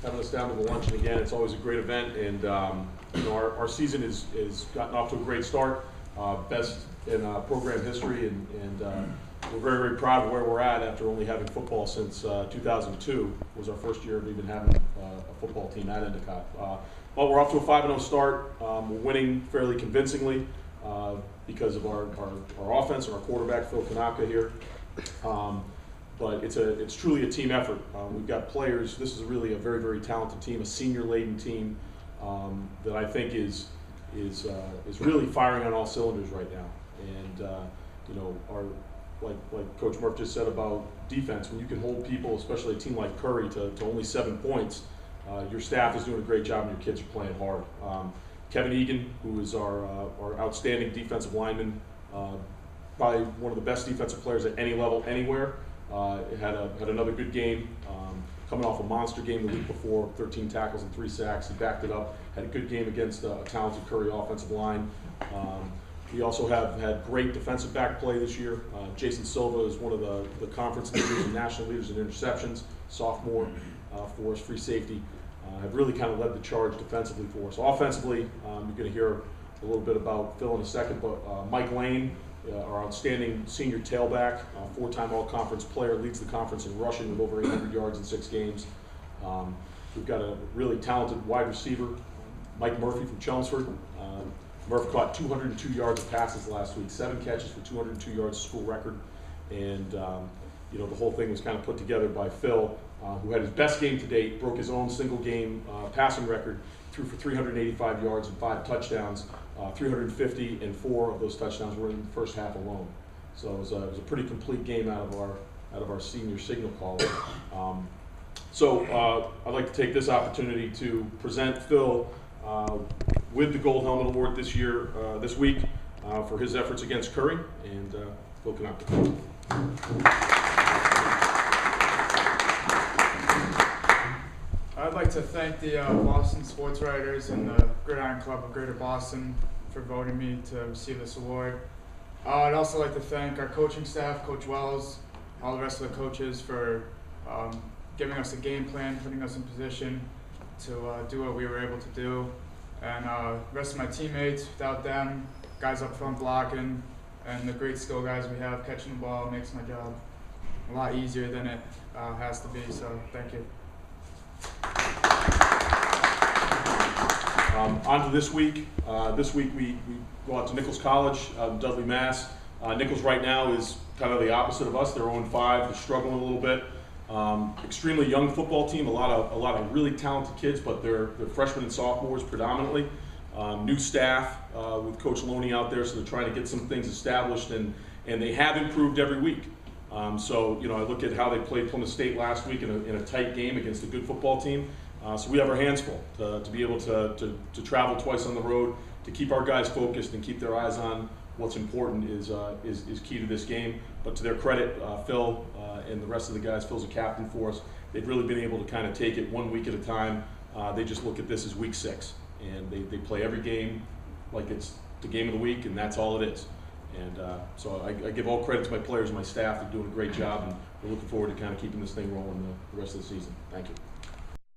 having us down to the Luncheon again. It's always a great event, and you know, our season is gotten off to a great start, best in program history, and we're very, very proud of where we're at after only having football since 2002. Was our first year of even having a football team at Endicott. But we're off to a 5-0 start. We're winning fairly convincingly because of our offense and our quarterback, Phil Kanaka, here. But it's truly a team effort. We've got players. This is really a very, very talented team, a senior-laden team that I think is really firing on all cylinders right now. And you know, like Coach Murph just said about defense, when you can hold people, especially a team like Curry, to only 7 points, your staff is doing a great job and your kids are playing hard. Kevin Egan, who is our outstanding defensive lineman, probably one of the best defensive players at any level, anywhere, had another good game. Coming off a monster game the week before, 13 tackles and 3 sacks. He backed it up, had a good game against a talented Curry offensive line. We also have had great defensive back play this year. Jason Silva is one of the conference leaders and national leaders in interceptions, sophomore for us, free safety. Have really kind of led the charge defensively for us. Offensively, you're going to hear a little bit about Phil in a second, but Mike Lane, our outstanding senior tailback, 4-time all-conference player, leads the conference in rushing with over 800 yards in 6 games. We've got a really talented wide receiver, Mike Murphy from Chelmsford. Murph caught 202 yards of passes last week, 7 catches for 202 yards, school record. And you know, the whole thing was kind of put together by Phil, who had his best game to date, broke his own single-game passing record, threw for 385 yards and 5 touchdowns. 350 and 4 of those touchdowns were in the first half alone. So it was a pretty complete game out of our senior signal caller. So I'd like to take this opportunity to present Phil with the Gold Helmet Award this week for his efforts against Curry, and Phil Kanaka. I'd like to thank the Boston sports writers and the Gridiron Club of Greater Boston for voting me to receive this award. I'd also like to thank our coaching staff, Coach Wells, all the rest of the coaches for giving us a game plan, putting us in position to do what we were able to do. And the rest of my teammates, without them, guys up front blocking, and the great skill guys we have catching the ball makes my job a lot easier than it has to be, so thank you. On to this week. This week we go out to Nichols College, Dudley, Mass. Nichols right now is kind of the opposite of us. They're 0-5. They're struggling a little bit. Extremely young football team. A lot of really talented kids, but they're freshmen and sophomores predominantly. New staff with Coach Loney out there, so they're trying to get some things established, and they have improved every week. So you know, I look at how they played Plymouth State last week in a tight game against a good football team. So we have our hands full to be able to travel twice on the road, to keep our guys focused and keep their eyes on what's important is key to this game. But to their credit, Phil and the rest of the guys, Phil's a captain for us, they've really been able to kind of take it 1 week at a time. They just look at this as week 6, and they play every game like it's the game of the week, and that's all it is. And so I give all credit to my players and my staff. They're doing a great job, and we're looking forward to kind of keeping this thing rolling the rest of the season. Thank you.